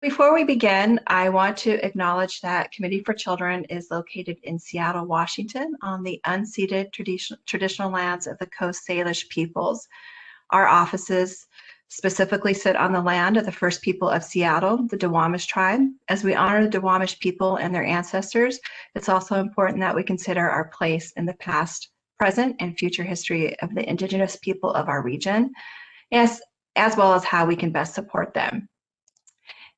Before we begin, I want to acknowledge that Committee for Children is located in Seattle, Washington, on the unceded traditional lands of the Coast Salish peoples. Our offices specifically sit on the land of the first people of Seattle, the Duwamish tribe. As we honor the Duwamish people and their ancestors, it's also important that we consider our place in the past, present, and future history of the Indigenous people of our region, as well as how we can best support them.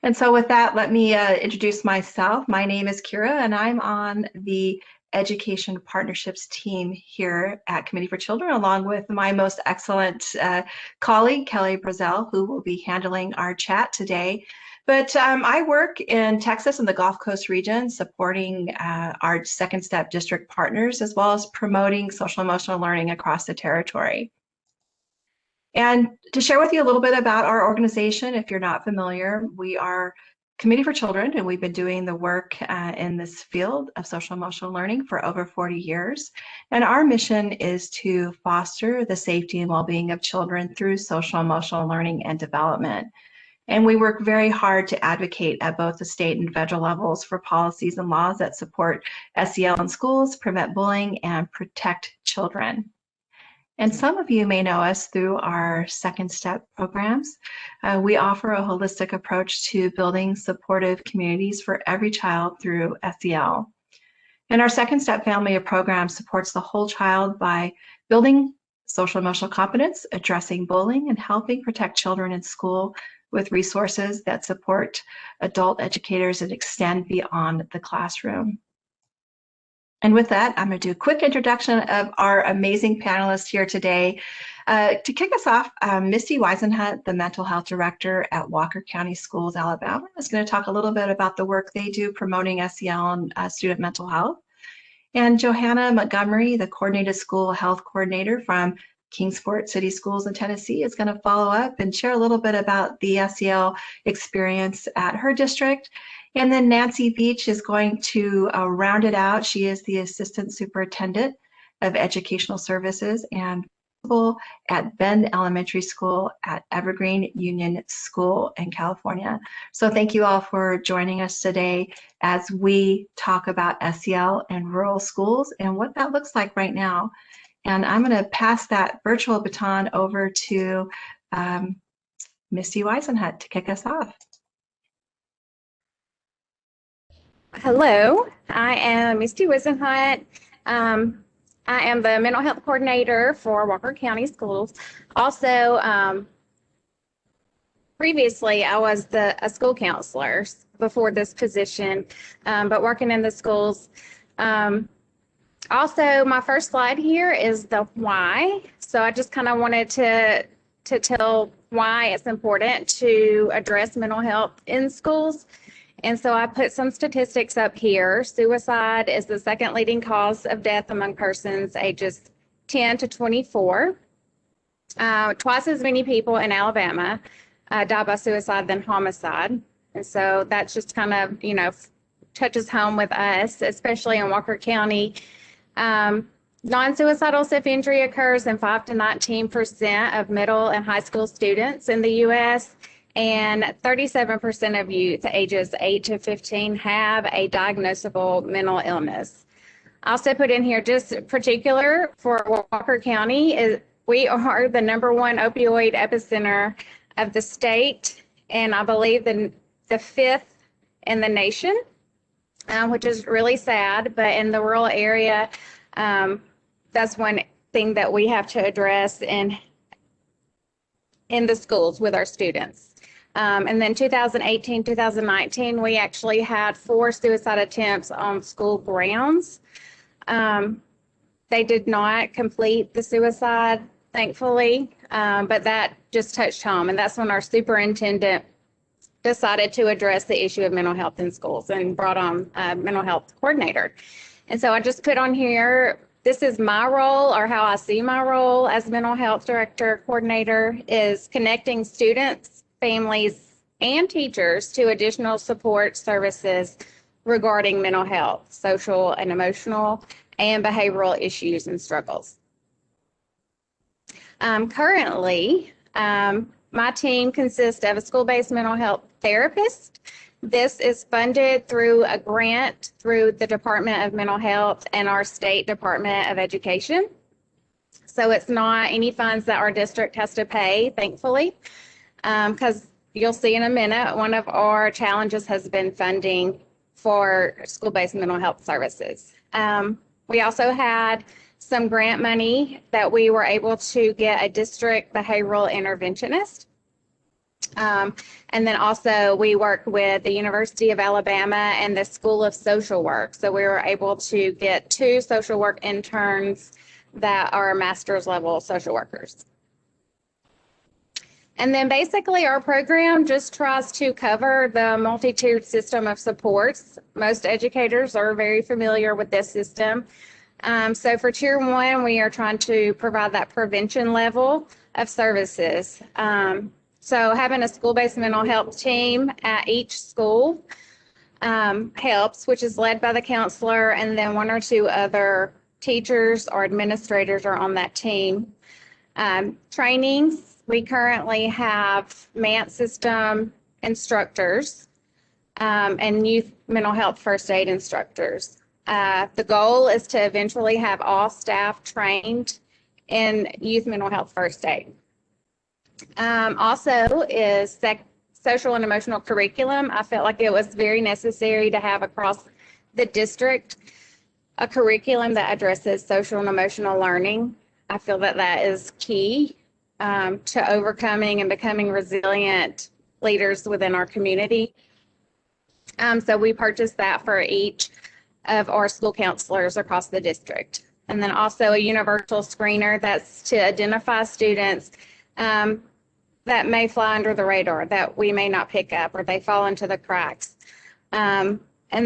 And so with that, let me introduce myself. My name is Kira, and I'm on the Education Partnerships team here at Committee for Children, along with my most excellent colleague, Kelly Brazel, who will be handling our chat today. But I work in Texas and the Gulf Coast region, supporting our Second Step district partners, as well as promoting social emotional learning across the territory. And to share with you a little bit about our organization, if you're not familiar, we are Committee for Children, and we've been doing the work in this field of social emotional learning for over 40 years. And our mission is to foster the safety and well-being of children through social emotional learning and development. And we work very hard to advocate at both the state and federal levels for policies and laws that support SEL in schools, prevent bullying, and protect children. And some of you may know us through our Second Step programs. We offer a holistic approach to building supportive communities for every child through SEL. And our Second Step family of programs supports the whole child by building social emotional competence, addressing bullying, and helping protect children in school with resources that support adult educators and extend beyond the classroom. And with that, I'm going to do a quick introduction of our amazing panelists here today. To kick us off, Misty Weisenhut, the Mental Health Director at Walker County Schools, Alabama, is going to talk a little bit about the work they do promoting SEL and student mental health. And Johanna Montgomery, the Coordinated School Health Coordinator from Kingsport City Schools in Tennessee, is going to follow up and share a little bit about the SEL experience at her district. And then Nancy Veach is going to round it out. She is the Assistant Superintendent of Educational Services and Principal at Bend Elementary School at Evergreen Union School in California. So thank you all for joining us today as we talk about SEL and rural schools and what that looks like right now. And I'm going to pass that virtual baton over to Misty Weisenhut to kick us off. Hello, I am Misty Weisenhut. I am the mental health coordinator for Walker County Schools. Also, previously I was a school counselor before this position, but working in the schools. Also, my first slide here is the why. So I just kind of wanted to tell why it's important to address mental health in schools. And so I put some statistics up here. Suicide is the second leading cause of death among persons ages 10 to 24. Twice as many people in Alabama die by suicide than homicide. And so that's just kind of, touches home with us, especially in Walker County. Non-suicidal self-injury occurs in 5 to 19% of middle and high school students in the U.S., and 37% of youth ages 8 to 15 have a diagnosable mental illness. I also put in here just particular for Walker County, we are the #1 opioid epicenter of the state, and I believe the 5th in the nation, which is really sad, but in the rural area, that's one thing that we have to address in the schools with our students. And then 2018, 2019, we actually had 4 suicide attempts on school grounds. They did not complete the suicide, thankfully, but that just touched home. And that's when our superintendent decided to address the issue of mental health in schools and brought on a mental health coordinator. And so I just put on here, this is my role, or how I see my role as mental health director coordinator, is connecting students, families, and teachers to additional support services regarding mental health, social and emotional, and behavioral issues and struggles. Currently, my team consists of a school-based mental health therapist. This is funded through a grant through the Department of Mental Health and our state Department of Education. So it's not any funds that our district has to pay, thankfully, because you'll see in a minute, one of our challenges has been funding for school-based mental health services. We also had some grant money that we were able to get a district behavioral interventionist. And then also we work with the University of Alabama and the School of Social Work. So we were able to get 2 social work interns that are master's level social workers. And then basically our program just tries to cover the multi-tiered system of supports. Most educators are very familiar with this system. So for Tier 1, we are trying to provide that prevention level of services. So having a school-based mental health team at each school helps, which is led by the counselor, and then 1 or 2 other teachers or administrators are on that team. Trainings, we currently have MANT system instructors and youth mental health first aid instructors. The goal is to eventually have all staff trained in youth mental health first aid. Also is social and emotional curriculum. I felt like it was very necessary to have across the district a curriculum that addresses social and emotional learning. I feel that that is key to overcoming and becoming resilient leaders within our community. So we purchased that for each of our school counselors across the district. And then also a universal screener that's to identify students that may fly under the radar, that we may not pick up, or they fall into the cracks. And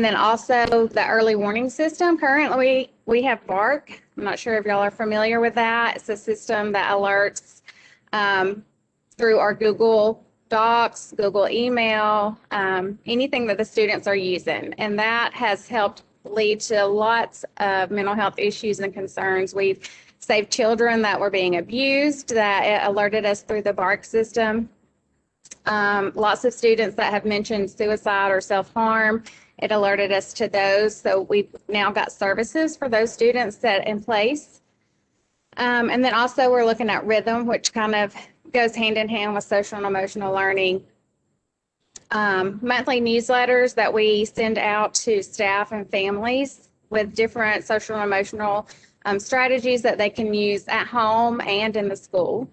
then also the early warning system. Currently, we have BARC. I'm not sure if y'all are familiar with that. It's a system that alerts through our Google Docs, Google email, anything that the students are using. And that has helped lead to lots of mental health issues and concerns. We've saved children that were being abused, that it alerted us through the BARC system. Lots of students that have mentioned suicide or self-harm, it alerted us to those. So we've now got services for those students set in place. And then also we're looking at rhythm, which kind of goes hand in hand with social and emotional learning. Monthly newsletters that we send out to staff and families with different social and emotional strategies that they can use at home and in the school.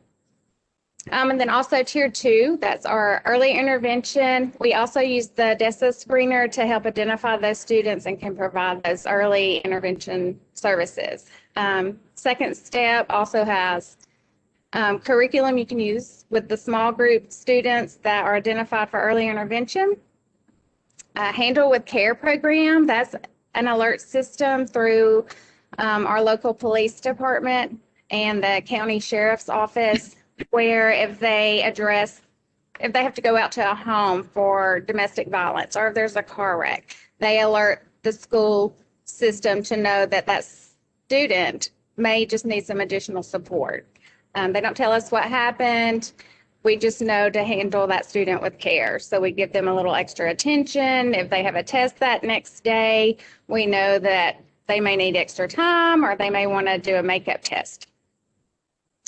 And then also Tier 2, that's our early intervention. We also use the DESA screener to help identify those students and can provide those early intervention services. Second step also has curriculum you can use with the small group students that are identified for early intervention. Handle with Care program, that's an alert system through our local police department and the county sheriff's office, where if they have to go out to a home for domestic violence or if there's a car wreck, they alert the school system to know that that student may just need some additional support. They don't tell us what happened. We just know to handle that student with care. So we give them a little extra attention. If they have a test that next day, we know that they may need extra time or they may want to do a makeup test.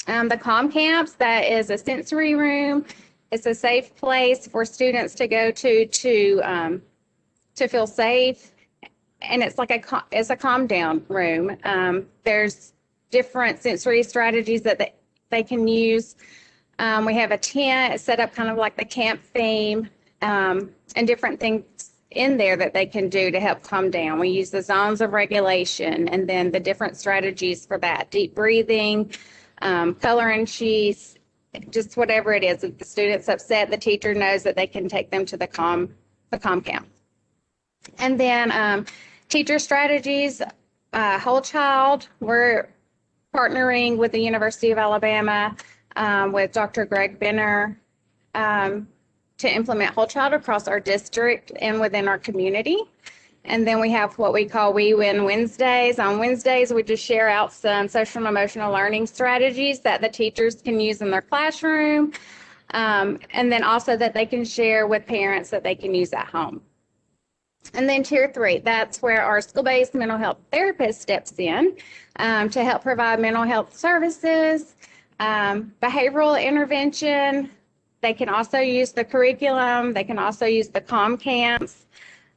The Calm Camps, that is a sensory room. It's a safe place for students to go to feel safe. And it's like it's a calm down room. There's different sensory strategies that they can use. We have a tent set up kind of like the camp theme, and different things in there that they can do to help calm down. We use the zones of regulation and then the different strategies for that. Deep breathing, coloring sheets, just whatever it is. If the student's upset, the teacher knows that they can take them to the calm camp. And then teacher strategies, whole child. We're partnering with the University of Alabama with Dr. Greg Benner to implement whole child across our district and within our community. And then we have what we call We Win Wednesdays. On Wednesdays, we just share out some social and emotional learning strategies that the teachers can use in their classroom. And then also that they can share with parents that they can use at home. And then tier 3, that's where our school-based mental health therapist steps in to help provide mental health services, behavioral intervention. They can also use the curriculum. They can also use the comm camps.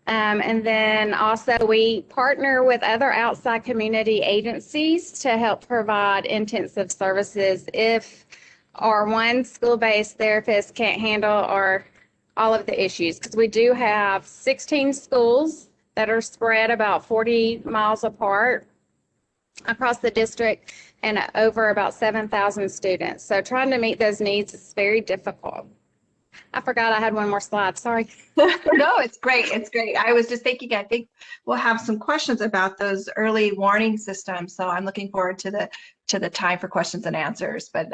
And then also we partner with other outside community agencies to help provide intensive services if our one school-based therapist can't handle all of the issues, because we do have 16 schools that are spread about 40 miles apart across the district and over about 7,000 students. So trying to meet those needs is very difficult. I forgot I had one more slide. Sorry. No, it's great. It's great. I was just thinking, I think we'll have some questions about those early warning systems. So I'm looking forward to the time for questions and answers. But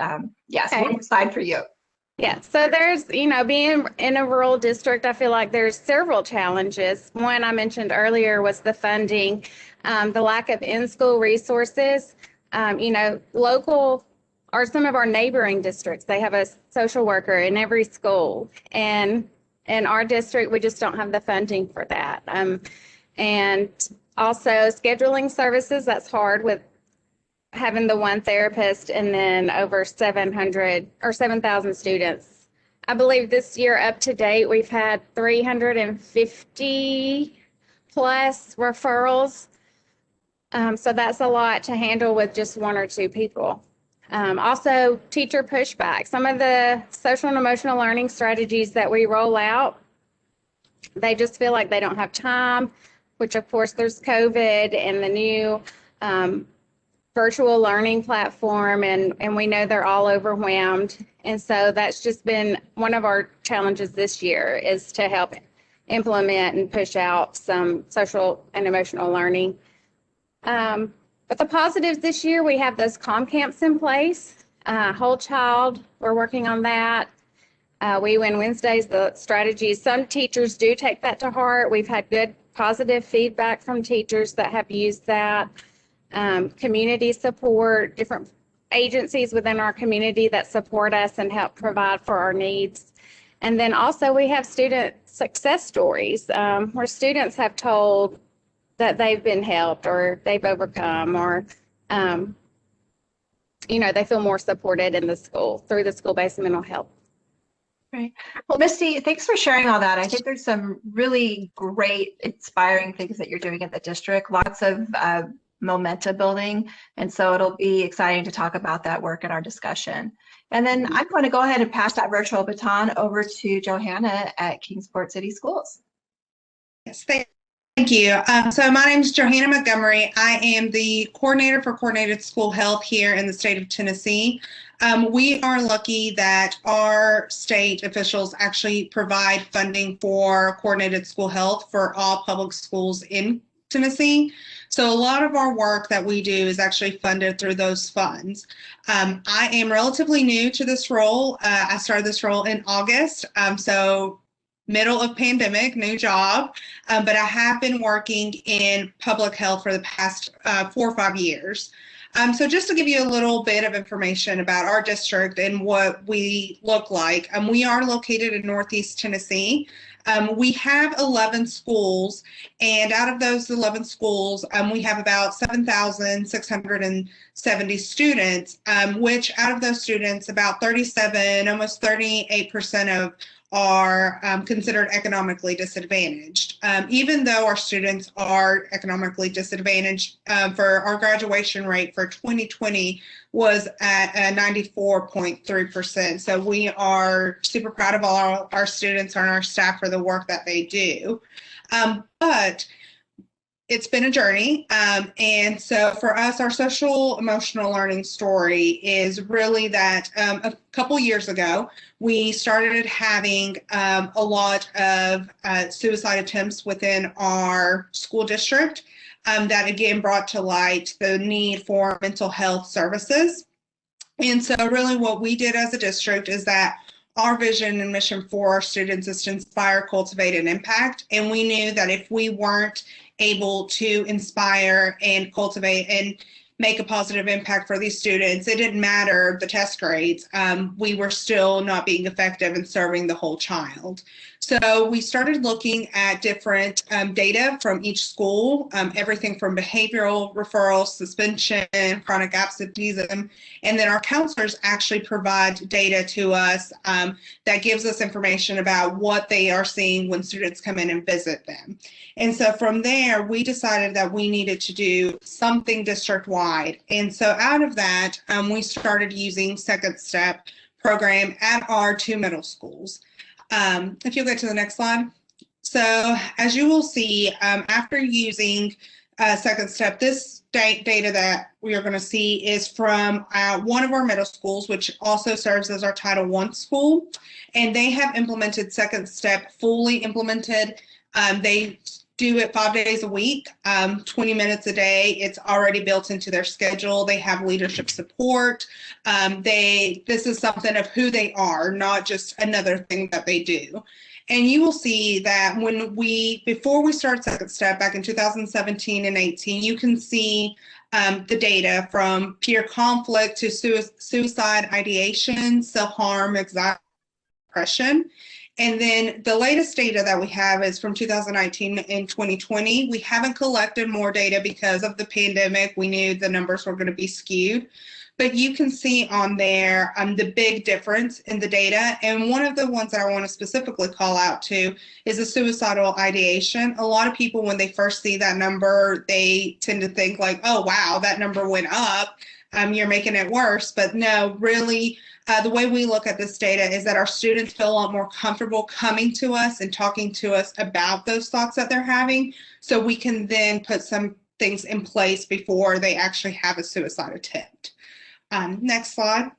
yes, Okay. one more slide for you. Yeah, so there's, being in a rural district, I feel like there's several challenges. One I mentioned earlier was the funding, the lack of in-school resources. Local or some of our neighboring districts, they have a social worker in every school. And in our district, we just don't have the funding for that. And also scheduling services, that's hard with having the one therapist and then over 700 or 7,000 students. I believe this year up to date, we've had 350 plus referrals. So that's a lot to handle with just one or two people. Also, teacher pushback. Some of the social and emotional learning strategies that we roll out, they just feel like they don't have time, which of course there's COVID and the new virtual learning platform, and we know they're all overwhelmed. And so that's just been one of our challenges this year, is to help implement and push out some social and emotional learning. But the positives this year, we have those comm camps in place. Whole Child, we're working on that. We Win Wednesdays, the strategies. Some teachers do take that to heart. We've had good positive feedback from teachers that have used that. Community support, different agencies within our community that support us and help provide for our needs. And then also we have student success stories where students have told that they've been helped or they've overcome, or they feel more supported in the school through the school-based mental health. Right. Well, Misty, thanks for sharing all that. I think there's some really great, inspiring things that you're doing at the district. Lots of momentum building. And so it'll be exciting to talk about that work in our discussion. And then I'm going to go ahead and pass that virtual baton over to Johanna at Kingsport City Schools. Yes, thank you. So my name is Johanna Montgomery. I am the coordinator for coordinated school health here in the state of Tennessee. We are lucky that our state officials actually provide funding for coordinated school health for all public schools in Tennessee. So a lot of our work that we do is actually funded through those funds. I am relatively new to this role. I started this role in August, so middle of pandemic, new job, but I have been working in public health for the past 4 or 5 years. So just to give you a little bit of information about our district and what we look like, we are located in Northeast Tennessee. We have 11 schools, and out of those 11 schools, we have about 7,670 students, which out of those students, about 37, almost 38% of are considered economically disadvantaged. Even though our students are economically disadvantaged, for our graduation rate for 2020 was at 94.3%. So we are super proud of all our students and our staff for the work that they do. But it's been a journey. And so for us, our social emotional learning story is really that a couple years ago, we started having a lot of suicide attempts within our school district that again brought to light the need for mental health services. And so really what we did as a district is that our vision and mission for our students is to inspire, cultivate, and impact. And we knew that if we weren't able to inspire and cultivate and make a positive impact for these students. It didn't matter the test grades. We were still not being effective in serving the whole child. So we started looking at different data from each school, everything from behavioral referrals, suspension, chronic absenteeism, and then our counselors actually provide data to us that gives us information about what they are seeing when students come in and visit them. And so from there, we decided that we needed to do something district-wide. And so out of that, we started using Second Step program at our 2 middle schools. If you'll get to the next slide. So as you will see, after using Second Step, this data that we are going to see is from one of our middle schools, which also serves as our Title I school. And they have implemented Second Step, fully implemented. They do it 5 days a week, 20 minutes a day. It's already built into their schedule. They have leadership support. This is something of who they are, not just another thing that they do. And you will see that before we started Second Step back in 2017 and 18, you can see the data from peer conflict to suicide ideation, self-harm, anxiety, depression. And then the latest data that we have is from 2019 and 2020. We haven't collected more data because of the pandemic. We knew the numbers were going to be skewed. But you can see on there the big difference in the data. And one of the ones that I want to specifically call out to is the suicidal ideation. A lot of people, when they first see that number, they tend to think like, oh, wow, that number went up. You're making it worse. But no, really, the way we look at this data is that our students feel a lot more comfortable coming to us and talking to us about those thoughts that they're having, so we can then put some things in place before they actually have a suicide attempt. Next slide.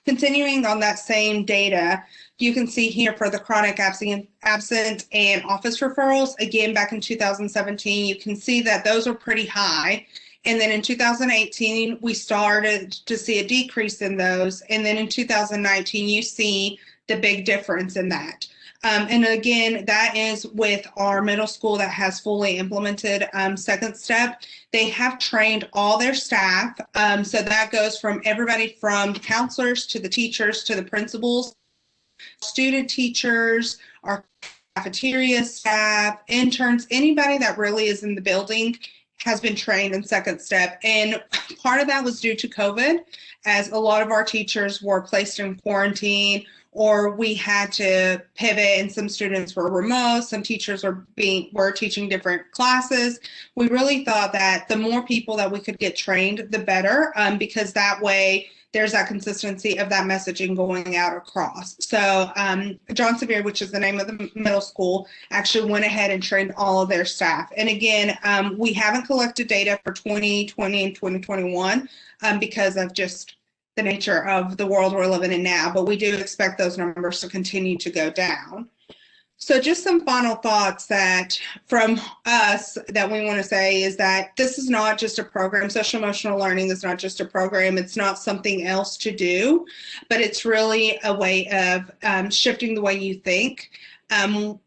Continuing on that same data, you can see here for the chronic absent and office referrals, again, back in 2017, you can see that those are pretty high. And then in 2018, we started to see a decrease in those. And then in 2019, you see the big difference in that. And again, that is with our middle school that has fully implemented Second Step. They have trained all their staff. So that goes from everybody from the counselors to the teachers to the principals, student teachers, our cafeteria staff, interns, anybody that really is in the building has been trained in Second Step. And part of that was due to COVID, as a lot of our teachers were placed in quarantine, or we had to pivot and some students were remote, some teachers were teaching different classes. We really thought that the more people that we could get trained, the better, because that way there's that consistency of that messaging going out across. So John Sevier, which is the name of the middle school, actually went ahead and trained all of their staff. And again, we haven't collected data for 2020 and 2021 because of just the nature of the world we're living in now, but we do expect those numbers to continue to go down. So just some final thoughts that from us that we want to say is that this is not just a program. Social emotional learning is not just a program. It's not something else to do, but it's really a way of shifting the way you think.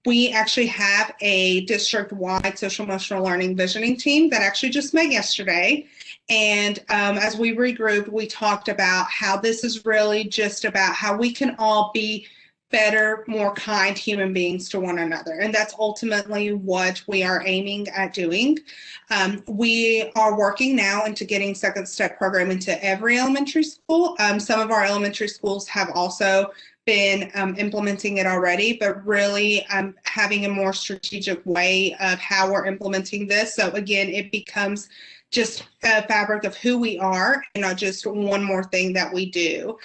We actually have a district-wide social emotional learning visioning team that actually just met yesterday. And as we regrouped, we talked about how this is really just about how we can all be better, more kind human beings to one another. And that's ultimately what we are aiming at doing. We are working now into getting Second Step program into every elementary school. Some of our elementary schools have also been implementing it already, but really having a more strategic way of how we're implementing this. So again, it becomes just a fabric of who we are and not just one more thing that we do.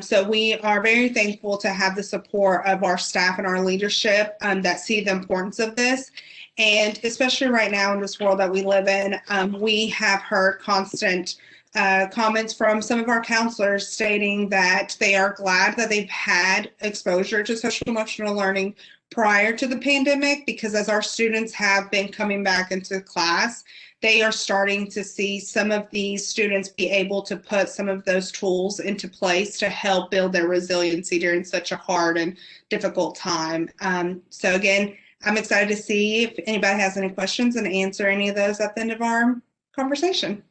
So we are very thankful to have the support of our staff and our leadership that see the importance of this. And especially right now in this world that we live in, we have heard constant comments from some of our counselors stating that they are glad that they've had exposure to social emotional learning prior to the pandemic, because as our students have been coming back into class, they are starting to see some of these students be able to put some of those tools into place to help build their resiliency during such a hard and difficult time. So again, I'm excited to see if anybody has any questions and answer any of those at the end of our conversation.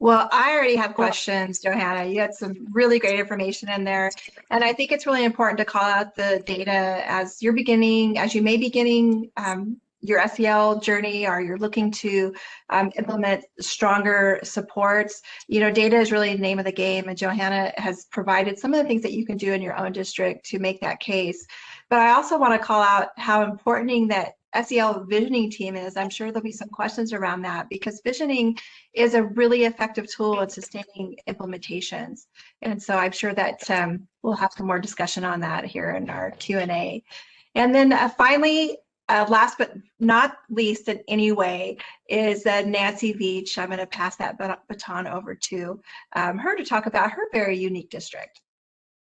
Well, I already have questions, Johanna. You had some really great information in there. And I think it's really important to call out the data as you're beginning, as you may be beginning your SEL journey, or you're looking to implement stronger supports. You know, data is really the name of the game, and Johanna has provided some of the things that you can do in your own district to make that case. But I also want to call out how important that SEL visioning team is. I'm sure there'll be some questions around that, because visioning is a really effective tool in sustaining implementations. And so I'm sure that we'll have some more discussion on that here in our Q&A. And then finally, last but not least in any way, is Nancy Veach. I'm going to pass that baton over to her to talk about her very unique district.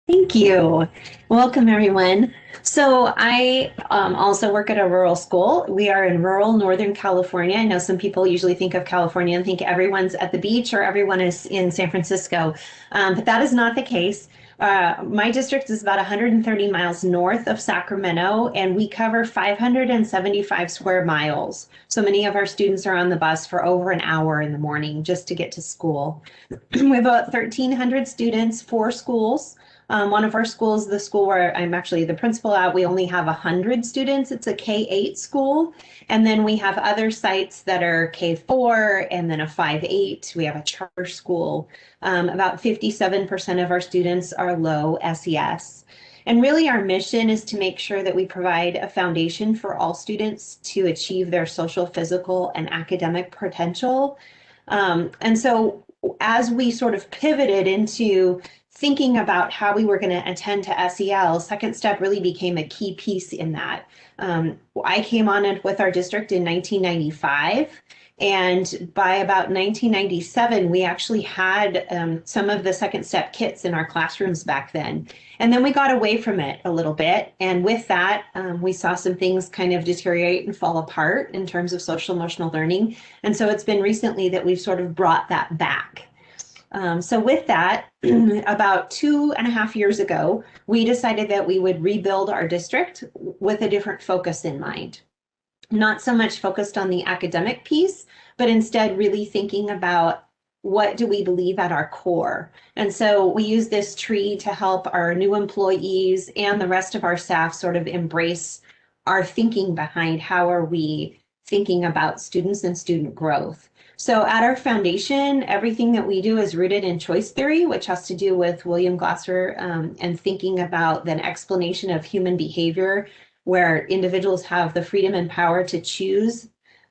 Thank you. Welcome, everyone. So I also work at a rural school. We are in rural Northern California. I know some people usually think of California and think everyone's at the beach or everyone is in San Francisco, but that is not the case. My district is about 130 miles north of Sacramento, and we cover 575 square miles. So many of our students are on the bus for over an hour in the morning just to get to school. We have about 1,300 students, 4 schools. One of our schools, the school where I'm actually the principal at, we only have 100 students. It's a K-8 school. And then we have other sites that are K-4 and then a 5-8. We have a charter school. About 57% of our students are low SES. And really our mission is to make sure that we provide a foundation for all students to achieve their social, physical, and academic potential. And so as we sort of pivoted into thinking about how we were going to attend to SEL, Second Step really became a key piece in that. I came on it with our district in 1995, and by about 1997, we actually had some of the Second Step kits in our classrooms back then. And then we got away from it a little bit, and with that, we saw some things kind of deteriorate and fall apart in terms of social emotional learning. And so it's been recently that we've sort of brought that back. So with that, about 2.5 years ago, we decided that we would rebuild our district with a different focus in mind. Not so much focused on the academic piece, but instead really thinking about what do we believe at our core. And so we use this tree to help our new employees and the rest of our staff sort of embrace our thinking behind how are we thinking about students and student growth. So at our foundation, everything that we do is rooted in choice theory, which has to do with William Glasser and thinking about the explanation of human behavior, where individuals have the freedom and power to choose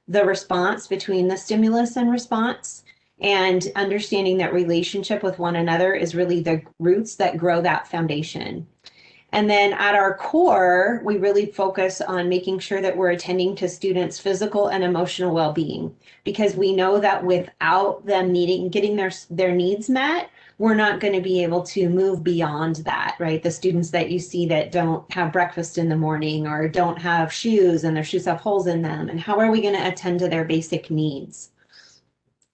the response between the stimulus and response, and understanding that relationship with one another is really the roots that grow that foundation. And then at our core, we really focus on making sure that we're attending to students' physical and emotional well-being, because we know that without them getting their needs met, we're not going to be able to move beyond that, right? The students that you see that don't have breakfast in the morning or don't have shoes and their shoes have holes in them, and how are we going to attend to their basic needs?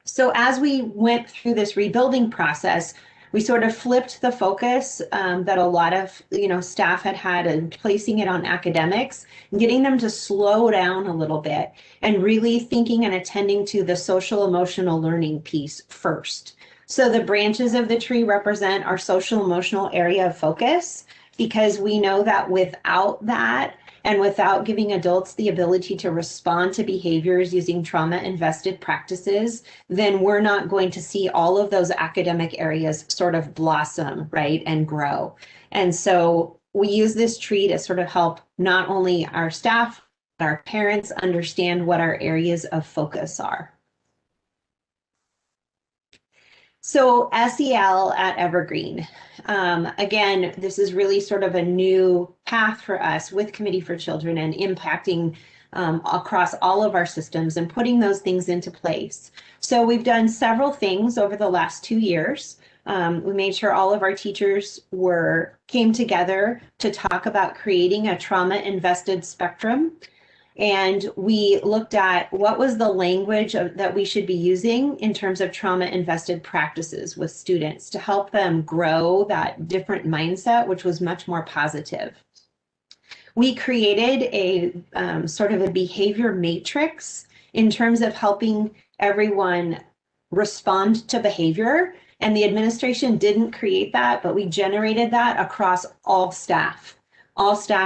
So as we went through this rebuilding process, we sort of flipped the focus that a lot of staff had and placing it on academics and getting them to slow down a little bit and really thinking and attending to the social emotional learning piece first. So the branches of the tree represent our social emotional area of focus, because we know that without that, and without giving adults the ability to respond to behaviors using trauma-invested practices, then we're not going to see all of those academic areas sort of blossom, right, and grow. And so we use this tree to sort of help not only our staff, but our parents understand what our areas of focus are. So SEL at Evergreen. Again, this is really sort of a new path for us with Committee for Children and impacting across all of our systems and putting those things into place. So we've done several things over the last 2 years. We made sure all of our teachers came together to talk about creating a trauma-invested spectrum. And we looked at what was the language that we should be using in terms of trauma-invested practices with students to help them grow that different mindset, which was much more positive. We created a sort of a behavior matrix in terms of helping everyone respond to behavior. And the administration didn't create that, but we generated that across all staff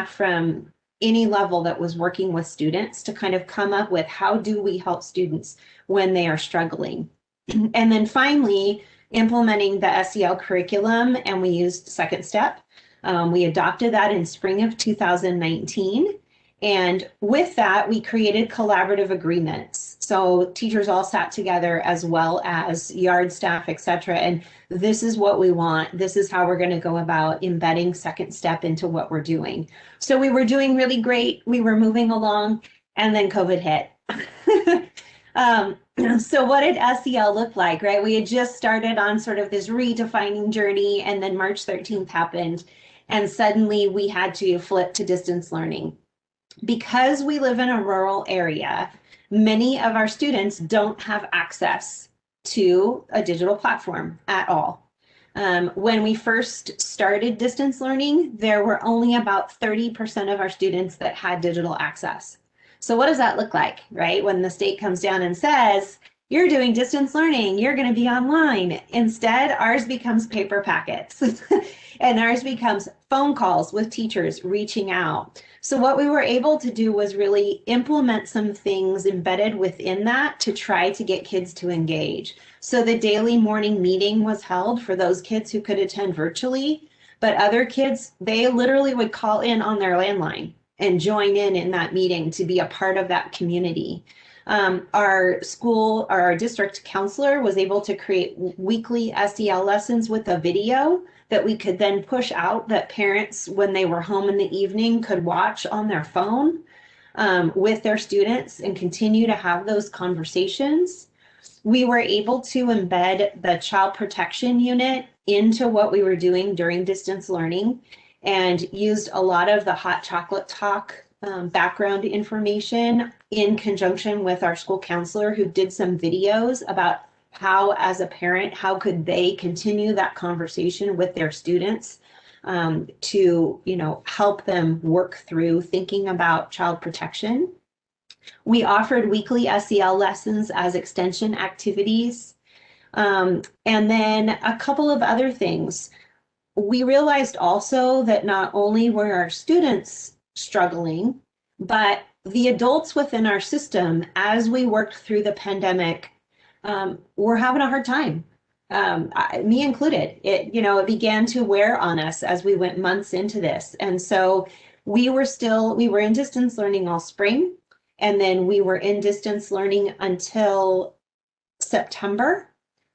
from any level that was working with students to kind of come up with how do we help students when they are struggling. And then finally, implementing the SEL curriculum, and we used Second Step. We adopted that in spring of 2019. And with that, we created collaborative agreements. So teachers all sat together as well as yard staff, et cetera. And this is what we want. This is how we're going to go about embedding Second Step into what we're doing. So we were doing really great. We were moving along, and then COVID hit. So what did SEL look like, right? We had just started on sort of this redefining journey, and then March 13th happened, and suddenly we had to flip to distance learning. Because we live in a rural area, many of our students don't have access to a digital platform at all. When we first started distance learning, there were only about 30% of our students that had digital access. So what does that look like, right? When the state comes down and says, you're doing distance learning, you're going to be online. Instead, ours becomes paper packets and ours becomes phone calls with teachers reaching out. So what we were able to do was really implement some things embedded within that to try to get kids to engage. So the daily morning meeting was held for those kids who could attend virtually, but other kids, they literally would call in on their landline and join in that meeting to be a part of that community. Our school, our district counselor was able to create weekly SEL lessons with a video that we could then push out that parents, when they were home in the evening, could watch on their phone with their students and continue to have those conversations. We were able to embed the child protection unit into what we were doing during distance learning and used a lot of the hot chocolate talk background information in conjunction with our school counselor, who did some videos about how, as a parent, how could they continue that conversation with their students to, help them work through thinking about child protection. We offered weekly SEL lessons as extension activities. And then a couple of other things. We realized also that not only were our students struggling, but the adults within our system, as we worked through the pandemic, were having a hard time, me included. It began to wear on us as we went months into this. And so we were in distance learning all spring, and then we were in distance learning until September.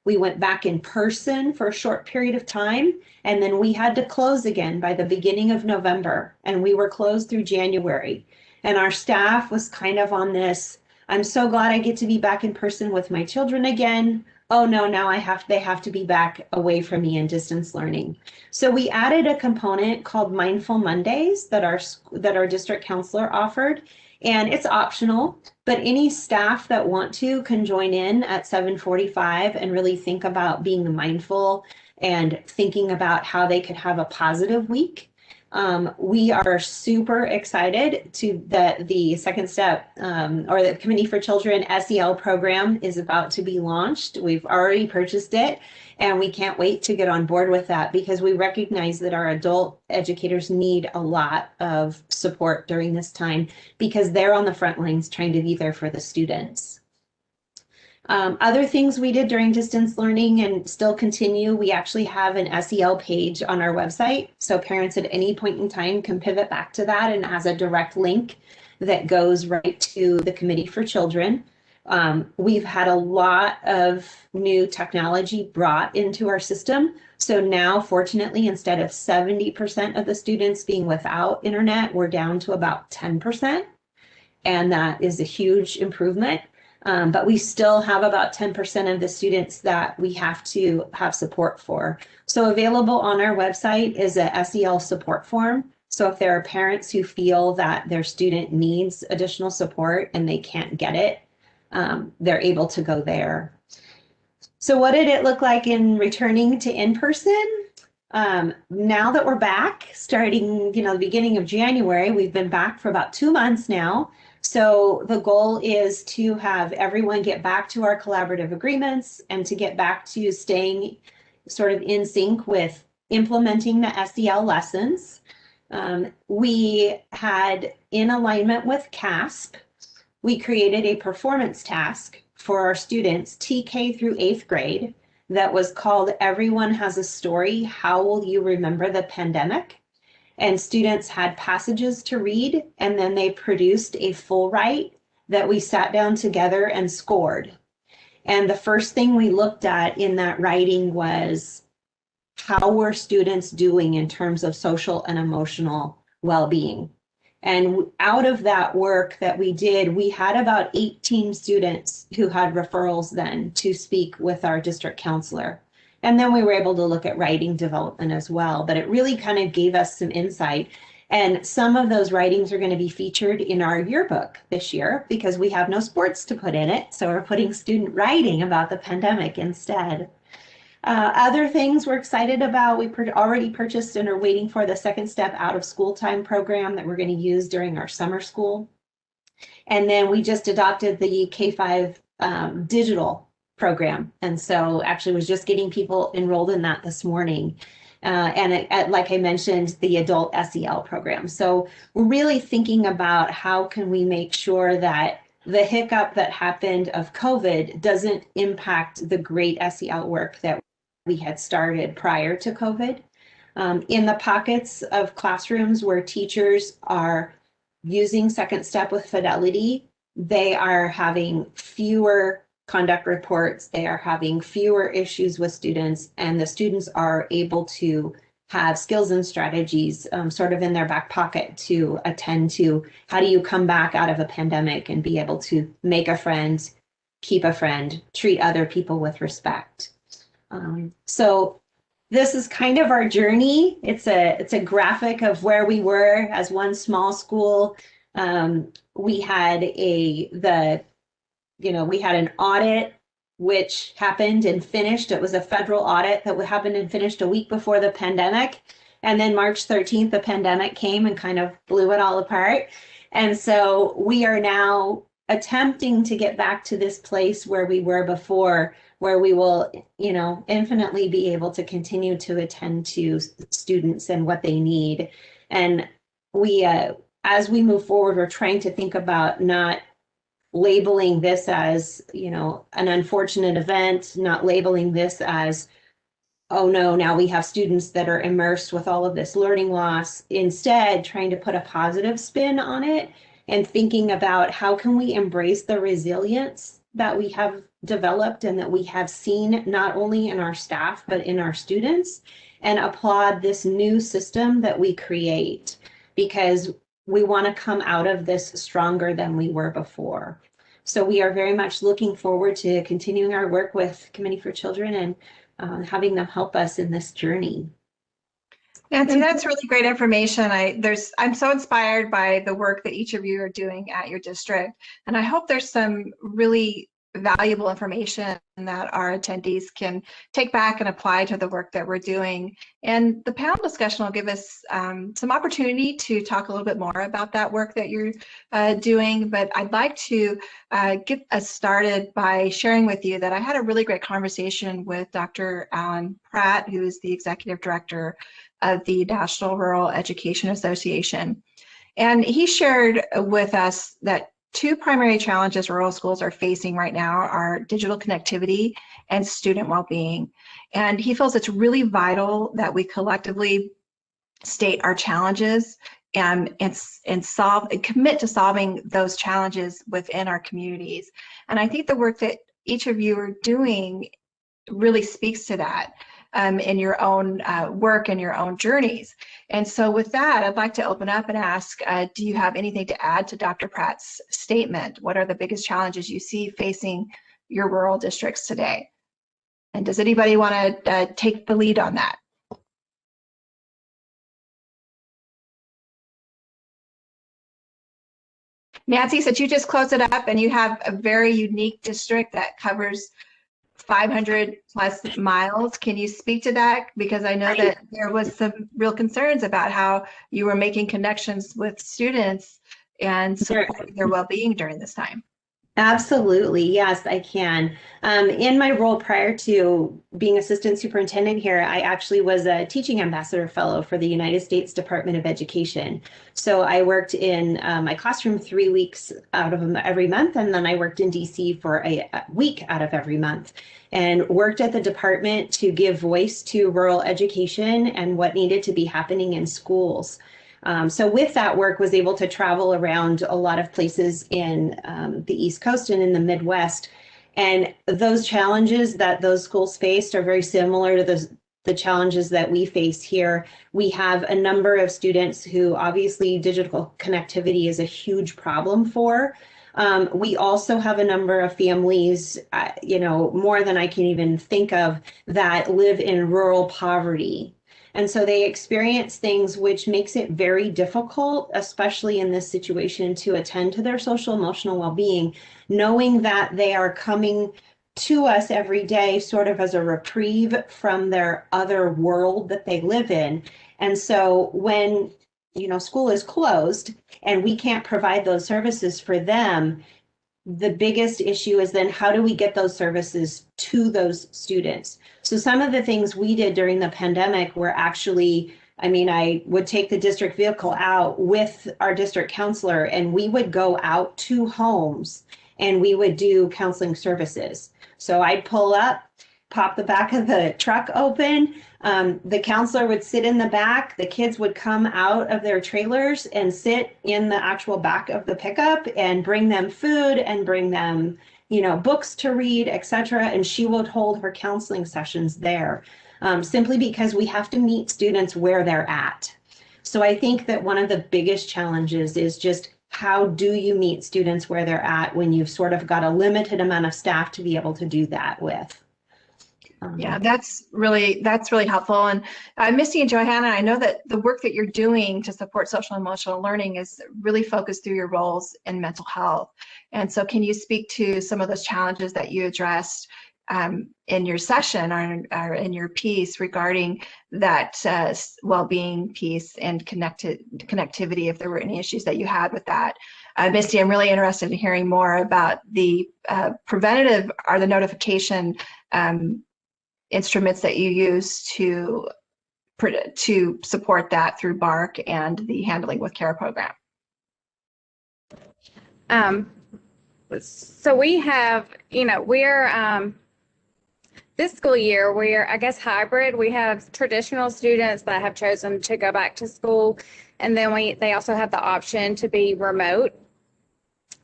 We went back in person for a short period of time, and then we had to close again by the beginning of November, and we were closed through January. And our staff was kind of on this, I'm so glad I get to be back in person with my children again. Oh no, now they have to be back away from me in distance learning. So we added a component called Mindful Mondays that our district counselor offered. And it's optional, but any staff that want to can join in at 7:45 and really think about being mindful and thinking about how they could have a positive week. We are super excited that the Second Step or the Committee for Children SEL program is about to be launched. We've already purchased it, and we can't wait to get on board with that because we recognize that our adult educators need a lot of support during this time because they're on the front lines trying to be there for the students. Other things we did during distance learning and still continue, we actually have an SEL page on our website. So parents at any point in time can pivot back to that, and it has a direct link that goes right to the Committee for Children. We've had a lot of new technology brought into our system. So now, fortunately, instead of 70% of the students being without internet, we're down to about 10%. And that is a huge improvement. But we still have about 10% of the students that we have to have support for. So available on our website is a SEL support form. So if there are parents who feel that their student needs additional support and they can't get it, they're able to go there. So what did it look like in returning to in-person? Now that we're back, starting the beginning of January, we've been back for about 2 months now. So the goal is to have everyone get back to our collaborative agreements and to get back to staying sort of in sync with implementing the SEL lessons. We had, in alignment with CASP, we created a performance task for our students, TK through 8th grade, that was called Everyone Has a Story, How Will You Remember the Pandemic? And students had passages to read, and then they produced a full write that we sat down together and scored. And the first thing we looked at in that writing was, how were students doing in terms of social and emotional well-being? And out of that work that we did, we had about 18 students who had referrals then to speak with our district counselor. And then we were able to look at writing development as well, but it really kind of gave us some insight. And some of those writings are going to be featured in our yearbook this year because we have no sports to put in it. So we're putting student writing about the pandemic instead. Other things we're excited about, we already purchased and are waiting for the second step out of school time program that we're going to use during our summer school. And then we just adopted the K-5 digital program. And so actually was just getting people enrolled in that this morning. Like I mentioned, the adult SEL program. So we're really thinking about how can we make sure that the hiccup that happened of COVID doesn't impact the great SEL work that we had started prior to COVID. In the pockets of classrooms where teachers are using second step with fidelity, they are having fewer conduct reports, they are having fewer issues with students, and the students are able to have skills and strategies sort of in their back pocket to attend to how do you come back out of a pandemic and be able to make a friend, keep a friend, treat other people with respect. So this is kind of our journey. It's a graphic of where we were as one small school. We had we had an audit which happened and finished. It was a federal audit that happened and finished a week before the pandemic. And then March 13th, the pandemic came and kind of blew it all apart. And so we are now attempting to get back to this place where we were before, where we will, infinitely be able to continue to attend to students and what they need. And we, as we move forward, we're trying to think about not labeling this as, an unfortunate event, not labeling this as, oh no, now we have students that are immersed with all of this learning loss. Instead, trying to put a positive spin on it and thinking about how can we embrace the resilience that we have developed and that we have seen not only in our staff, but in our students, and applaud this new system that we create, because we want to come out of this stronger than we were before. So we are very much looking forward to continuing our work with Committee for Children and having them help us in this journey. Nancy, that's really great information. I'm so inspired by the work that each of you are doing at your district, and I hope there's some really valuable information that our attendees can take back and apply to the work that we're doing. And the panel discussion will give us some opportunity to talk a little bit more about that work that you're doing. But I'd like to get us started by sharing with you that I had a really great conversation with Dr. Alan Pratt, who is the Executive Director of the National Rural Education Association. And he shared with us that two primary challenges rural schools are facing right now are digital connectivity and student well-being. And he feels it's really vital that we collectively state our challenges and commit to solving those challenges within our communities. And I think the work that each of you are doing really speaks to that. In your own work and your own journeys. And so with that, I'd like to open up and ask, do you have anything to add to Dr. Pratt's statement? What are the biggest challenges you see facing your rural districts today? And does anybody want to take the lead on that? Nancy, since you just closed it up and you have a very unique district that covers 500 plus miles. Can you speak to that? Because I know that there was some real concerns about how you were making connections with students and supporting their well-being during this time? Absolutely. Yes, I can. In my role prior to being assistant superintendent here, I actually was a teaching ambassador fellow for the United States Department of Education. So I worked in my classroom 3 weeks out of every month, and then I worked in DC for a week out of every month, and worked at the department to give voice to rural education and what needed to be happening in schools. So with that work, was able to travel around a lot of places in the East Coast and in the Midwest. And those challenges that those schools faced are very similar to the challenges that we face here. We have a number of students who obviously digital connectivity is a huge problem for. We also have a number of families, more than I can even think of, that live in rural poverty. And so they experience things which makes it very difficult, especially in this situation, to attend to their social emotional well-being, knowing that they are coming to us every day sort of as a reprieve from their other world that they live in. And so when, school is closed and we can't provide those services for them, the biggest issue is then how do we get those services to those students? So some of the things we did during the pandemic were actually, I would take the district vehicle out with our district counselor, and we would go out to homes and we would do counseling services. So I'd pull up, pop the back of the truck open. The counselor would sit in the back. The kids would come out of their trailers and sit in the actual back of the pickup and bring them food and bring them, books to read, etc. And she would hold her counseling sessions there, simply because we have to meet students where they're at. So I think that one of the biggest challenges is just how do you meet students where they're at when you've sort of got a limited amount of staff to be able to do that with. Yeah, that's really helpful. And Misty and Johanna, I know that the work that you're doing to support social and emotional learning is really focused through your roles in mental health. And so can you speak to some of those challenges that you addressed in your session or in your piece regarding that well-being piece and connectivity, if there were any issues that you had with that? Misty, I'm really interested in hearing more about the preventative or the notification instruments that you use to support that through BARC and the Handling with Care program. So we have, we're this school year, we're, I guess, hybrid. We have traditional students that have chosen to go back to school, and then they also have the option to be remote.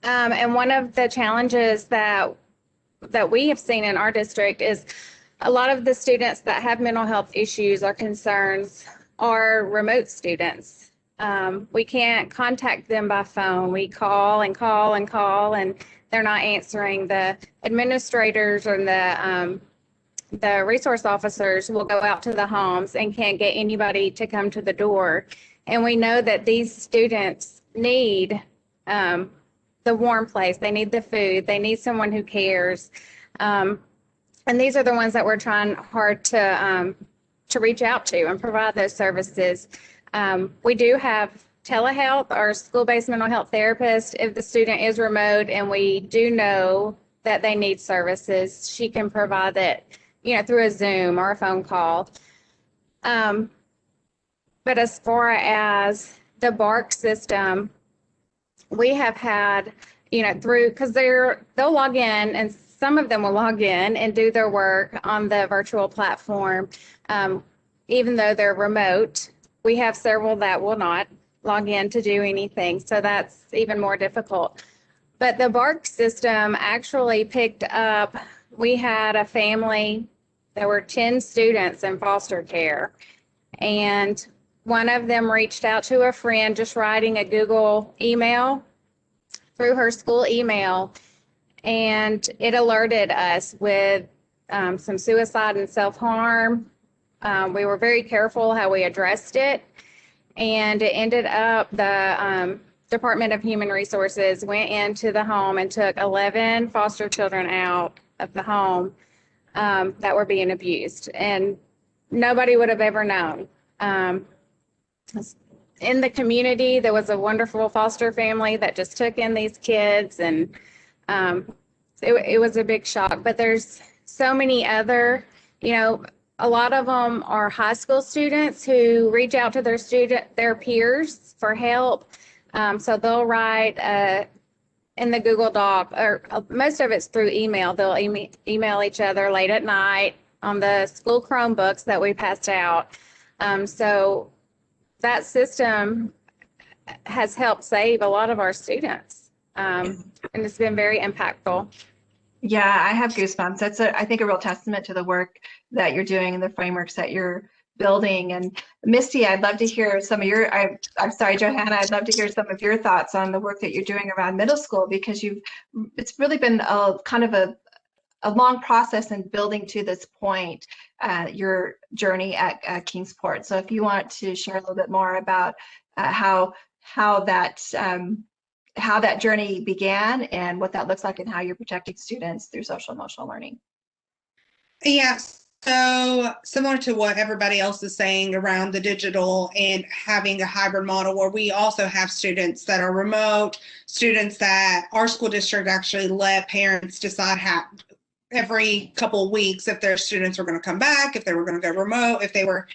And one of the challenges that we have seen in our district is a lot of the students that have mental health issues or concerns are remote students. We can't contact them by phone. We call and call and call, and they're not answering. The administrators or the resource officers will go out to the homes and can't get anybody to come to the door. And we know that these students need the warm place. They need the food. They need someone who cares. And these are the ones that we're trying hard to reach out to and provide those services. We do have telehealth or school-based mental health therapist. If the student is remote and we do know that they need services, she can provide it, through a Zoom or a phone call. But as far as the BARC system, we have had, because they'll log in, and some of them will log in and do their work on the virtual platform, even though they're remote. We have several that will not log in to do anything, so that's even more difficult. But the BARC system actually picked up, we had a family, there were 10 students in foster care, and one of them reached out to a friend just writing a Google email through her school email, and it alerted us with some suicide and self-harm. We were very careful how we addressed it, and it ended up the Department of Human Resources went into the home and took 11 foster children out of the home that were being abused, and nobody would have ever known. in the community, there was a wonderful foster family that just took in these kids, and it was a big shock. But there's so many other, a lot of them are high school students who reach out to their peers for help. So they'll write in the Google Doc, or most of it's through email. They'll email each other late at night on the school Chromebooks that we passed out. So that system has helped save a lot of our students, and it's been very impactful. Yeah, I have goosebumps. That's, I think, a real testament to the work that you're doing and the frameworks that you're building. And Misty, I'd love to hear some of your, I'm sorry, Johanna, I'd love to hear some of your thoughts on the work that you're doing around middle school, because it's really been a kind of a long process in building to this point, your journey at Kingsport. So if you want to share a little bit more about how that journey began and what that looks like and how you're protecting students through social emotional learning. Yes. So similar to what everybody else is saying around the digital and having a hybrid model where we also have students that are remote, students that our school district actually let parents decide how every couple of weeks if their students were going to come back, if they were going to go remote, if they were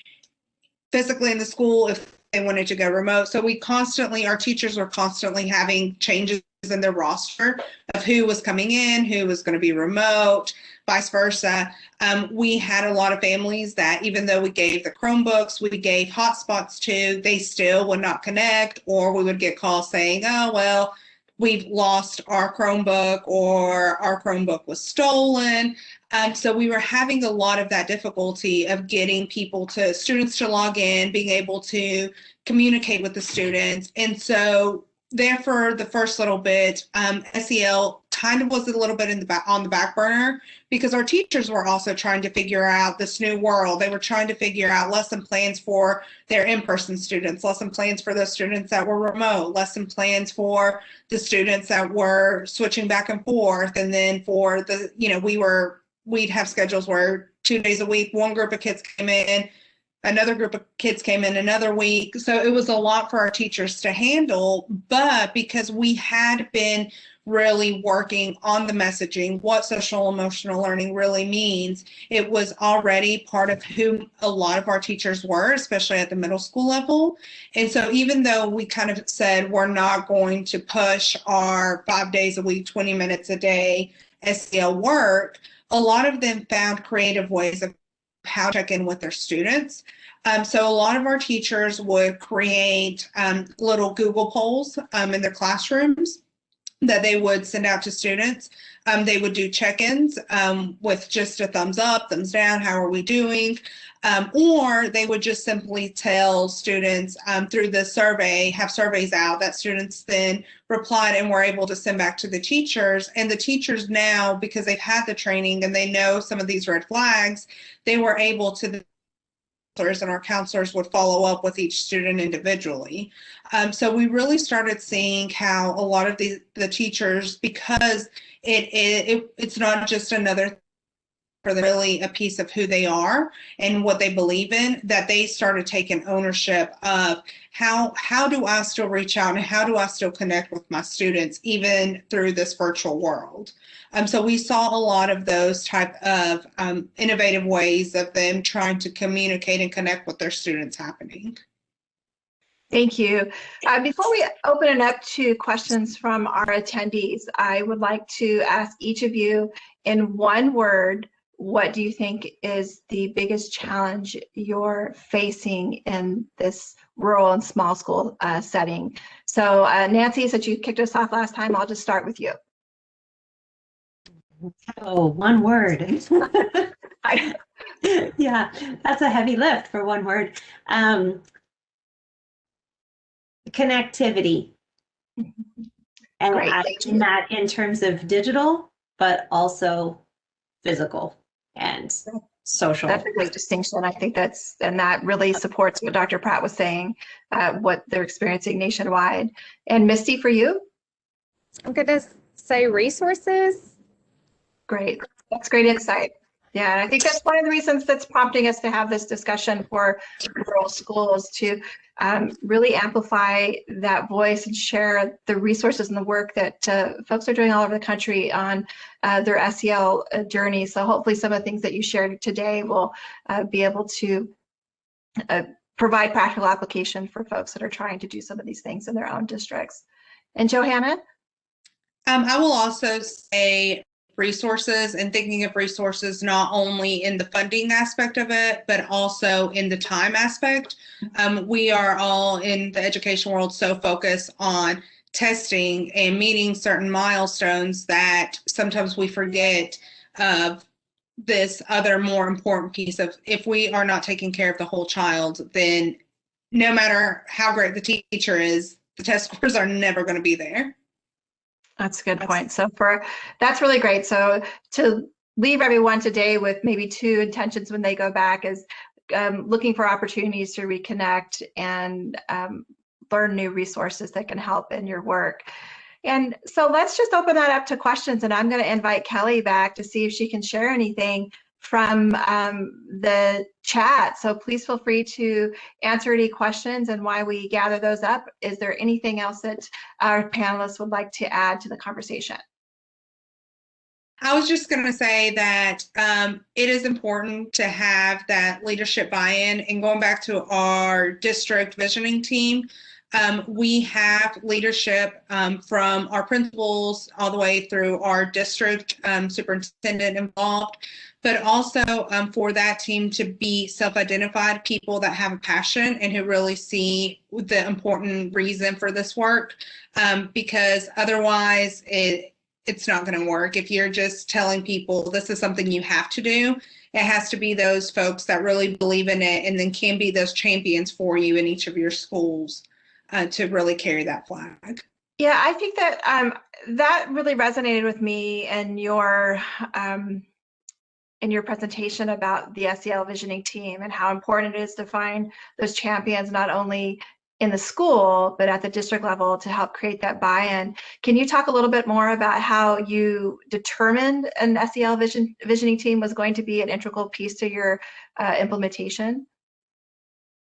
physically in the school, if they wanted to go remote. So our teachers were constantly having changes in their roster of who was coming in, who was going to be remote, vice versa. We had a lot of families that even though we gave the Chromebooks, we gave hotspots to, they still would not connect, or we would get calls saying, oh, well, we've lost our Chromebook, or our Chromebook was stolen. So we were having a lot of that difficulty of getting students to log in, being able to communicate with the students. And so therefore, the first little bit, SEL kind of was a little bit on the back burner, because our teachers were also trying to figure out this new world. They were trying to figure out lesson plans for their in-person students, lesson plans for those students that were remote, lesson plans for the students that were switching back and forth. And then for the, we'd have schedules where 2 days a week, one group of kids came in, another group of kids came in another week. So it was a lot for our teachers to handle, but because we had been really working on the messaging, what social emotional learning really means, it was already part of who a lot of our teachers were, especially at the middle school level. And so even though we kind of said we're not going to push our 5 days a week, 20 minutes a day SEL work, a lot of them found creative ways of how to check in with their students. So a lot of our teachers would create little Google polls in their classrooms that they would send out to students. They would do check-ins with just a thumbs up, thumbs down, how are we doing? Or they would just simply tell students through the survey, have surveys out that students then replied and were able to send back to the teachers. And the teachers now, because they've had the training and they know some of these red flags, they were able to, and our counselors would follow up with each student individually. So we really started seeing how a lot of the teachers, because it's not just another for them, really a piece of who they are and what they believe in, that they started taking ownership of how do I still reach out and how do I still connect with my students even through this virtual world. So we saw a lot of those type of innovative ways of them trying to communicate and connect with their students happening. Thank you. Before we open it up to questions from our attendees, I would like to ask each of you in one word, what do you think is the biggest challenge you're facing in this rural and small school setting? So Nancy, since you kicked us off last time, I'll just start with you. Oh, one word. Yeah, that's a heavy lift for one word. Connectivity. And that in terms of digital, but also physical and social. That's a great distinction. I think that really supports what Dr. Pratt was saying, what they're experiencing nationwide. And Misty, for you? I'm going to say resources. Great. That's great insight. Yeah, and I think that's one of the reasons that's prompting us to have this discussion for rural schools, to really amplify that voice and share the resources and the work that folks are doing all over the country on their SEL journey. So hopefully some of the things that you shared today will be able to provide practical application for folks that are trying to do some of these things in their own districts. And Johanna? I will also say resources, and thinking of resources not only in the funding aspect of it, but also in the time aspect. We are all in the education world so focused on testing and meeting certain milestones that sometimes we forget of this other more important piece of, if we are not taking care of the whole child, then no matter how great the teacher is, the test scores are never going to be there. That's a good point. So that's really great. So to leave everyone today with maybe two intentions when they go back is looking for opportunities to reconnect and learn new resources that can help in your work. And so let's just open that up to questions, and I'm going to invite Kelly back to see if she can share anything from the chat. So please feel free to answer any questions, and while we gather those up, is there anything else that our panelists would like to add to the conversation? I was just going to say that it is important to have that leadership buy-in, and going back to our district visioning team, we have leadership from our principals all the way through our district superintendent involved, but also for that team to be self-identified people that have a passion and who really see the important reason for this work, because otherwise it's not going to work. If you're just telling people this is something you have to do, it has to be those folks that really believe in it and then can be those champions for you in each of your schools to really carry that flag. Yeah, I think that that really resonated with me in your presentation about the SEL visioning team and how important it is to find those champions not only in the school but at the district level to help create that buy-in. Can you talk a little bit more about how you determined an SEL visioning team was going to be an integral piece to your implementation?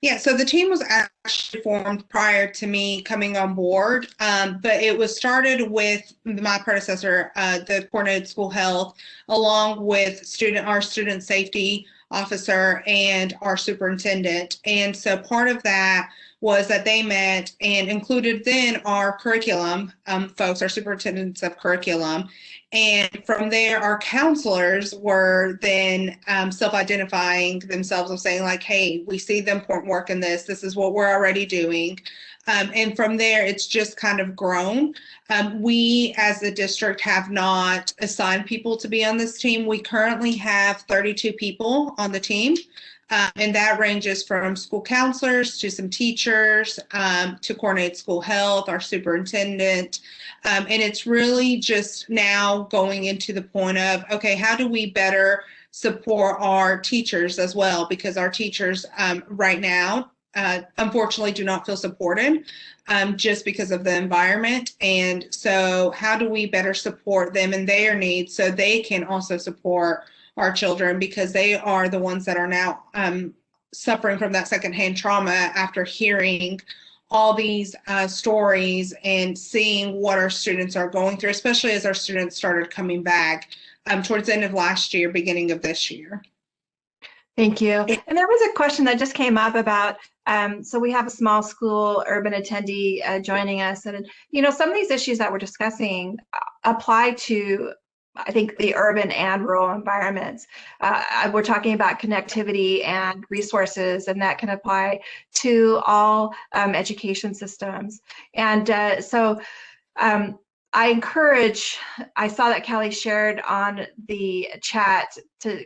Yeah, so the team was actually formed prior to me coming on board, but it was started with my predecessor, the coordinated school health, along with our student safety officer and our superintendent. And so part of that was that they met and included then our curriculum folks, our superintendents of curriculum. And from there, our counselors were then self-identifying themselves of saying like, hey, we see the important work in this. This is what we're already doing. And from there, it's just kind of grown. We, as the district, have not assigned people to be on this team. We currently have 32 people on the team. And that ranges from school counselors to some teachers, to coordinate school health, our superintendent. And it's really just now going into the point of, okay, how do we better support our teachers as well? Because our teachers right now, unfortunately, do not feel supported just because of the environment. And so how do we better support them and their needs so they can also support our children, because they are the ones that are now suffering from that secondhand trauma after hearing all these stories and seeing what our students are going through, especially as our students started coming back towards the end of last year, beginning of this year. Thank you. And there was a question that just came up about, so we have a small school urban attendee joining us, and some of these issues that we're discussing apply to, I think, the urban and rural environments. We're talking about connectivity and resources, and that can apply to all education systems. And so I saw that Kelly shared on the chat to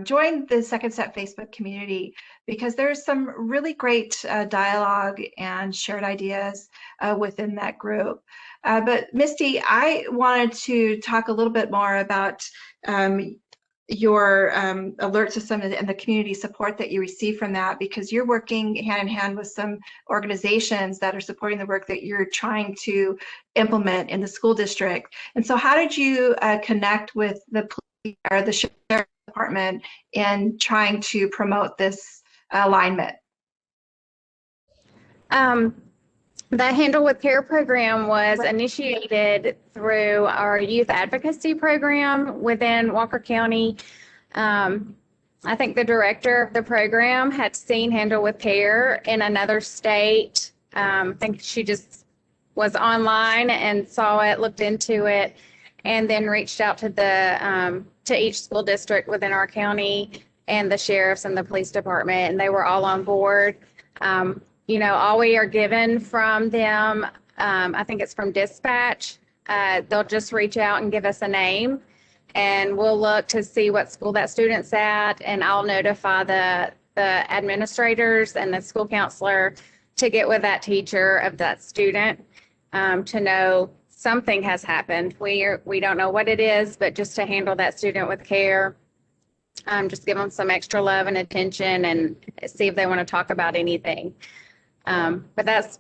join the Second Step Facebook community, because there's some really great dialogue and shared ideas within that group. But Misty, I wanted to talk a little bit more about your alert system and the community support that you receive from that, because you're working hand in hand with some organizations that are supporting the work that you're trying to implement in the school district. And so how did you connect with the police or the sheriff department in trying to promote this alignment? The Handle with Care program was initiated through our youth advocacy program within Walker County. I think the director of the program had seen Handle with Care in another state. I think she just was online and saw it, looked into it, and then reached out to to each school district within our county and the sheriffs and the police department, and they were all on board. You know, all we are given from them, I think it's from dispatch, they'll just reach out and give us a name, and we'll look to see what school that student's at, and I'll notify the administrators and the school counselor to get with that teacher of that student, to know something has happened. We don't know what it is, but just to handle that student with care, just give them some extra love and attention and see if they want to talk about anything. But that's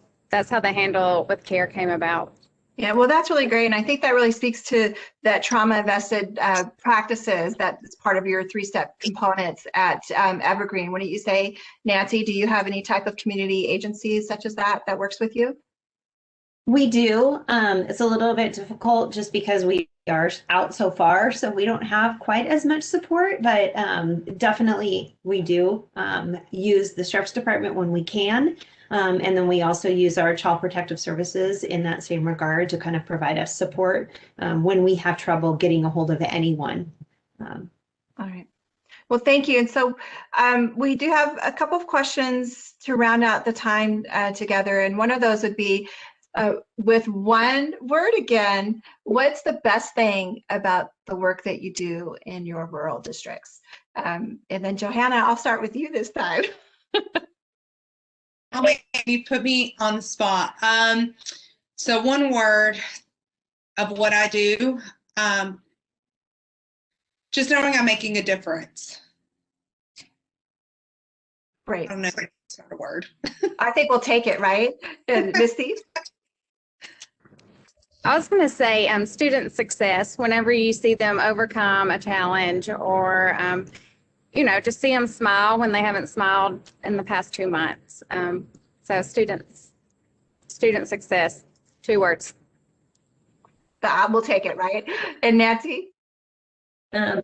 how the Handle with Care came about. Yeah, well, that's really great. And I think that really speaks to that trauma-invested practices that's part of your three-step components at Evergreen. What do you say, Nancy? Do you have any type of community agencies such as that works with you? We do. It's a little bit difficult just because we are out so far, so we don't have quite as much support, but definitely we do use the Sheriff's Department when we can. And then we also use our Child Protective Services in that same regard to kind of provide us support when we have trouble getting a hold of anyone. All right. Well, thank you. And so we do have a couple of questions to round out the time together. And one of those would be, with one word again, what's the best thing about the work that you do in your rural districts? And then Johanna, I'll start with you this time. Oh, wait, you put me on the spot. So one word of what I do, just knowing I'm making a difference. Great. I don't know if that's not a word. I think we'll take it, right? Misty? I was going to say student success, whenever you see them overcome a challenge or, you know, just see them smile when they haven't smiled in the past 2 months. So student success, 2 words. We'll take it, right? And Nancy? Kind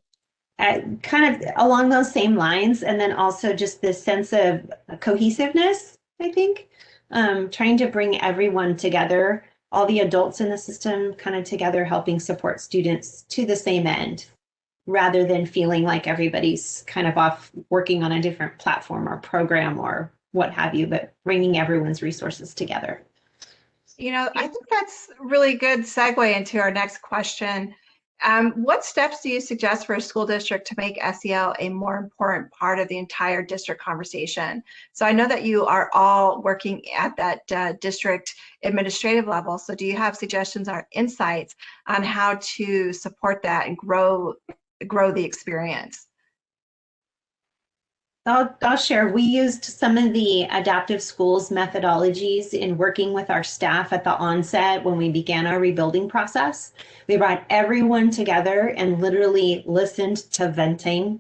of along those same lines, and then also just this sense of cohesiveness, I think, trying to bring everyone together, all the adults in the system kind of together, helping support students to the same end, rather than feeling like everybody's kind of off working on a different platform or program or what have you, but bringing everyone's resources together. You know, I think that's a really good segue into our next question. What steps do you suggest for a school district to make SEL a more important part of the entire district conversation? So I know that you are all working at that district administrative level. So do you have suggestions or insights on how to support that and grow the experience? I'll share. We used some of the adaptive schools methodologies in working with our staff at the onset when we began our rebuilding process. We brought everyone together and literally listened to venting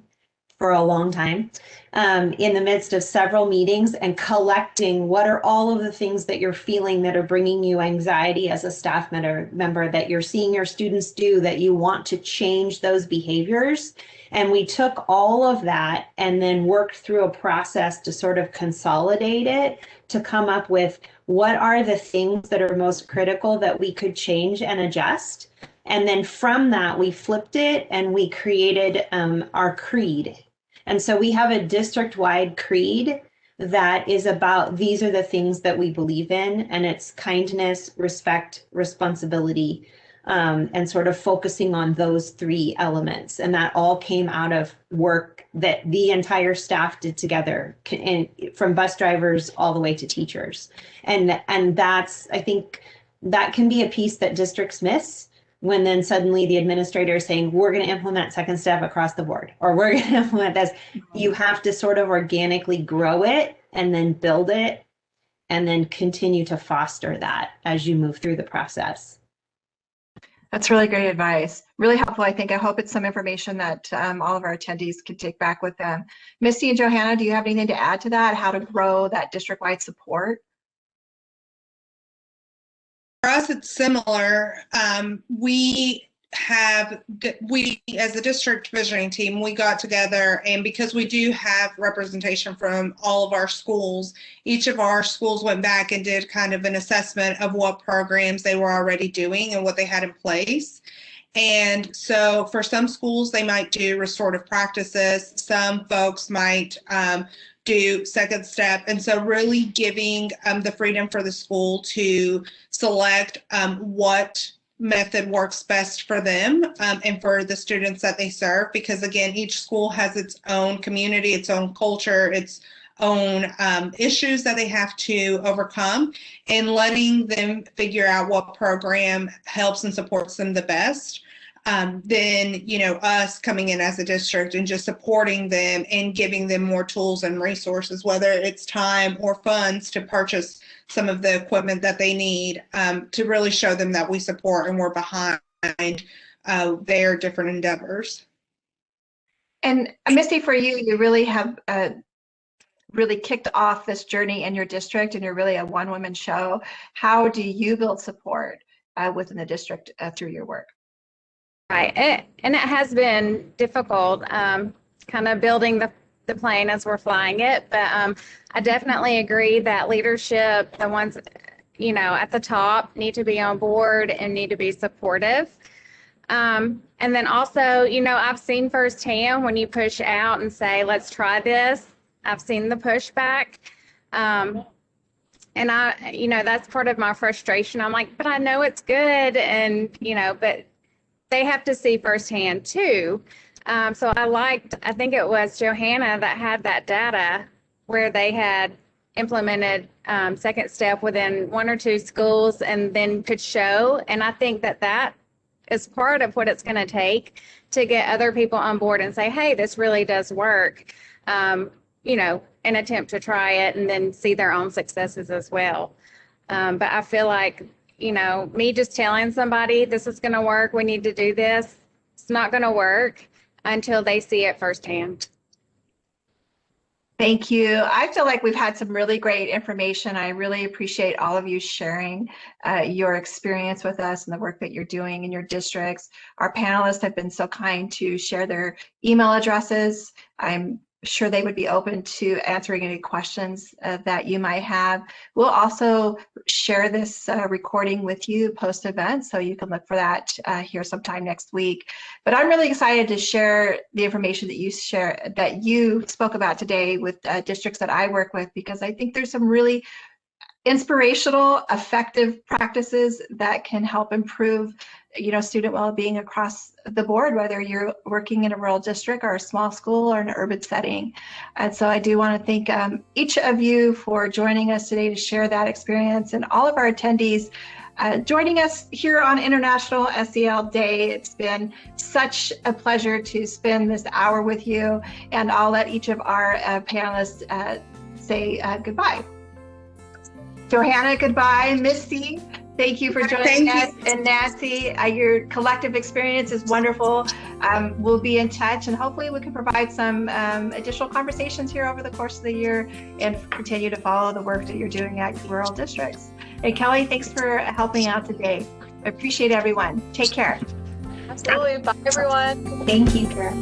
for a long time in the midst of several meetings and collecting what are all of the things that you're feeling that are bringing you anxiety as a staff member, that you're seeing your students do, that you want to change those behaviors. And we took all of that and then worked through a process to sort of consolidate it to come up with what are the things that are most critical that we could change and adjust. And then from that, we flipped it and we created our creed. And so we have a district-wide creed that is about, these are the things that we believe in, and it's kindness, respect, responsibility, and sort of focusing on those 3 elements. And that all came out of work that the entire staff did together, from bus drivers all the way to teachers. And that's, I think that can be a piece that districts miss, when then suddenly the administrator is saying, we're going to implement second step across the board, or we're going to implement this. You have to sort of organically grow it and then build it and then continue to foster that as you move through the process. That's really great advice. Really helpful, I think. I hope it's some information that all of our attendees can take back with them. Misty and Johanna, do you have anything to add to that? How to grow that district-wide support? For us, it's similar. We as the district visioning team, we got together, and because we do have representation from all of our schools, each of our schools went back and did kind of an assessment of what programs they were already doing and what they had in place. And so for some schools, they might do restorative practices. Some folks might do second step. And so really giving the freedom for the school to select what method works best for them and for the students that they serve, because again, each school has its own community, its own culture, its own issues that they have to overcome, and letting them figure out what program helps and supports them the best. Then, you know, us coming in as a district and just supporting them and giving them more tools and resources, whether it's time or funds to purchase some of the equipment that they need, to really show them that we support and we're behind their different endeavors. And Misty, for you, you really have really kicked off this journey in your district, and you're really a one-woman show. How do you build support within the district through your work? Right, and it has been difficult, kind of building the plane as we're flying it, but I definitely agree that leadership, the ones, you know, at the top, need to be on board and need to be supportive. And then also, you know, I've seen firsthand when you push out and say, let's try this, I've seen the pushback. And I, you know, that's part of my frustration. I'm like, but I know it's good, and, you know, but they have to see firsthand too. So I think it was Johanna that had that data where they had implemented second step within 1 or 2 schools and then could show. And I think that is part of what it's going to take to get other people on board and say, hey, this really does work, you know, and attempt to try it and then see their own successes as well. But I feel like, you know, me just telling somebody this is going to work, we need to do this, it's not going to work until they see it firsthand. Thank you. I feel like we've had some really great information. I really appreciate all of you sharing your experience with us and the work that you're doing in your districts. Our panelists have been so kind to share their email addresses. I'm sure they would be open to answering any questions that you might have. We'll also share this recording with you post-event, so you can look for that here sometime next week. But I'm really excited to share the information that you spoke about today with districts that I work with, because I think there's some really inspirational, effective practices that can help improve, you know, student well-being across the board, whether you're working in a rural district or a small school or an urban setting. And so I do want to thank each of you for joining us today to share that experience, and all of our attendees joining us here on International SEL Day. It's been such a pleasure to spend this hour with you, and I'll let each of our panelists say goodbye. Johanna, goodbye. Misty, thank you for joining us. And Nancy, your collective experience is wonderful. We'll be in touch, and hopefully we can provide some additional conversations here over the course of the year and continue to follow the work that you're doing at rural districts. And Kelly, thanks for helping out today. I appreciate everyone. Take care. Absolutely. Bye, everyone. Thank you, Kara.